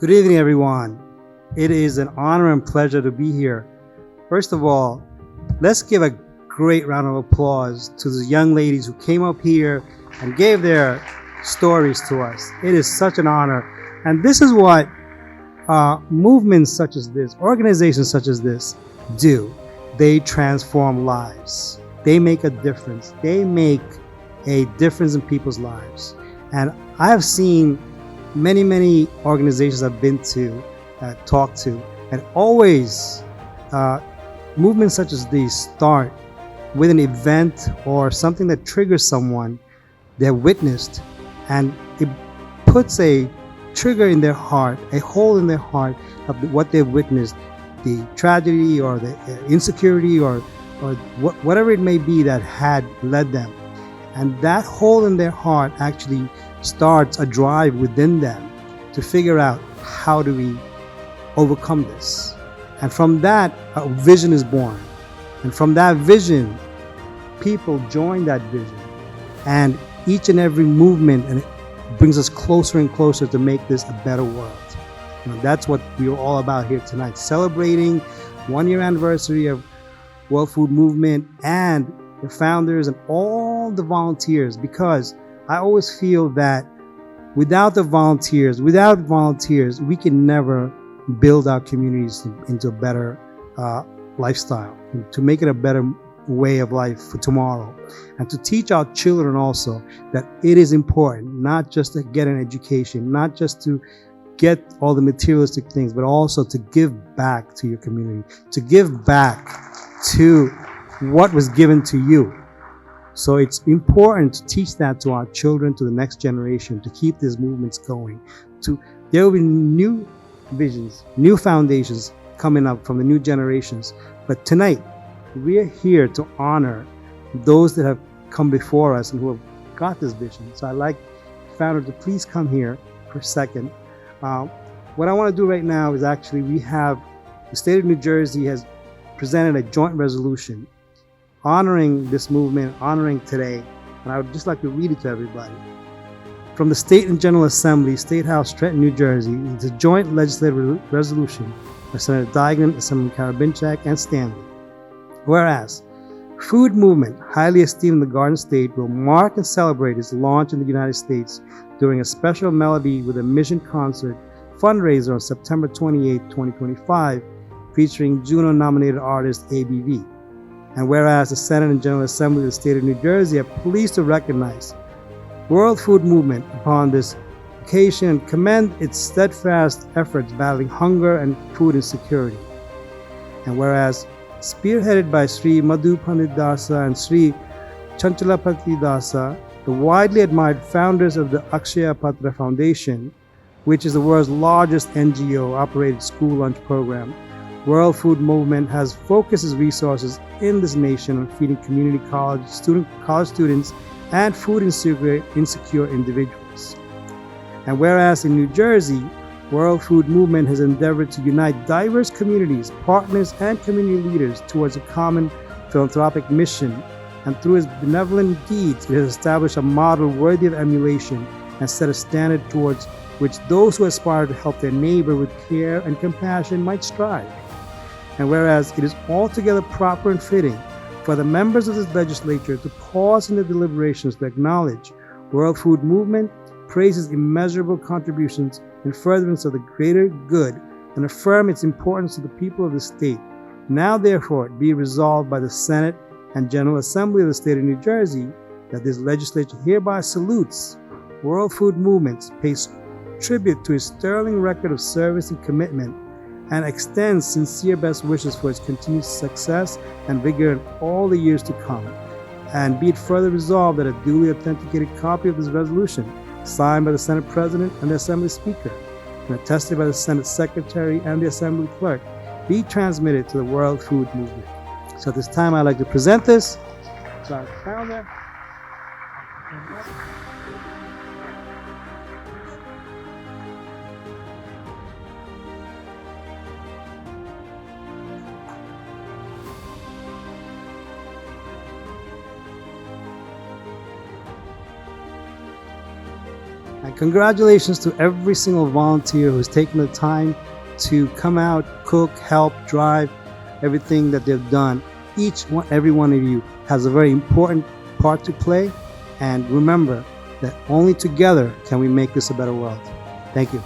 Good evening, everyone. It is an honor and pleasure to be here. First of all, let's give a great round of applause to the young ladies who came up here and gave their stories to us. It is such an honor. And this is what movements such as this, organizations such as this do. They transform lives. They make a difference. They make a difference in people's lives. And I have seen many organizations I've been to, talked to, and always movements such as these start with an event or something that triggers someone they have witnessed, and it puts a trigger in their heart, a hole in their heart of what they've witnessed, the tragedy or the insecurity or whatever it may be that had led them. And that hole in their heart actually starts a drive within them to figure out, how do we overcome this? And from that, a vision is born. And from that vision, people join that vision. And each and every movement, and it brings us closer and closer to make this a better world. That's what we are all about here tonight, celebrating 1-year anniversary of World Food Movement and the founders and all the volunteers, because I always feel that without volunteers, we can never build our communities into a better lifestyle, to make it a better way of life for tomorrow, and to teach our children also that it is important not just to get an education, not just to get all the materialistic things, but also to give back to your community, to give back to what was given to you. So it's important to teach that to our children, to the next generation, to keep these movements going. There will be new visions, new foundations coming up from the new generations. But tonight, we are here to honor those that have come before us and who have got this vision. So I'd like the founder to please come here for a second. What I want to do right now is actually, the state of New Jersey has presented a joint resolution honoring this movement, honoring today, and I would just like to read it to everybody. From the State and General Assembly, State House, Trenton, New Jersey, it's a joint legislative resolution by Senator Digan, Assemblyman Karabinchak, and Stanley. Whereas, food movement, highly esteemed in the Garden State, will mark and celebrate its launch in the United States during a special Melody with a Mission concert fundraiser on September 28, 2025, featuring Juno-nominated artist ABV. And whereas the Senate and General Assembly of the State of New Jersey are pleased to recognize World Food Movement upon this occasion and commend its steadfast efforts battling hunger and food insecurity. And whereas spearheaded by Sri Madhu Pandit Dasa and Sri Chanchalapati Dasa, the widely admired founders of the Akshaya Patra Foundation, which is the world's largest NGO-operated school lunch program, World Food Movement has focused its resources in this nation on feeding community college students and food insecure individuals. And whereas in New Jersey, World Food Movement has endeavored to unite diverse communities, partners, and community leaders towards a common philanthropic mission, and through its benevolent deeds, it has established a model worthy of emulation and set a standard towards which those who aspire to help their neighbor with care and compassion might strive. And whereas it is altogether proper and fitting for the members of this legislature to pause in their deliberations to acknowledge World Food Movement, praises immeasurable contributions in furtherance of the greater good, and affirm its importance to the people of the state, now therefore be resolved by the Senate and General Assembly of the State of New Jersey that this legislature hereby salutes World Food Movement, pays tribute to its sterling record of service and commitment, and extends sincere best wishes for its continued success and vigor in all the years to come. And be it further resolved that a duly authenticated copy of this resolution, signed by the Senate President and the Assembly Speaker, and attested by the Senate Secretary and the Assembly Clerk, be transmitted to the World Food Movement. So at this time, I'd like to present this to our founder. And congratulations to every single volunteer who's taken the time to come out, cook, help, drive, everything that they've done. Every one of you has a very important part to play. And remember that only together can we make this a better world. Thank you.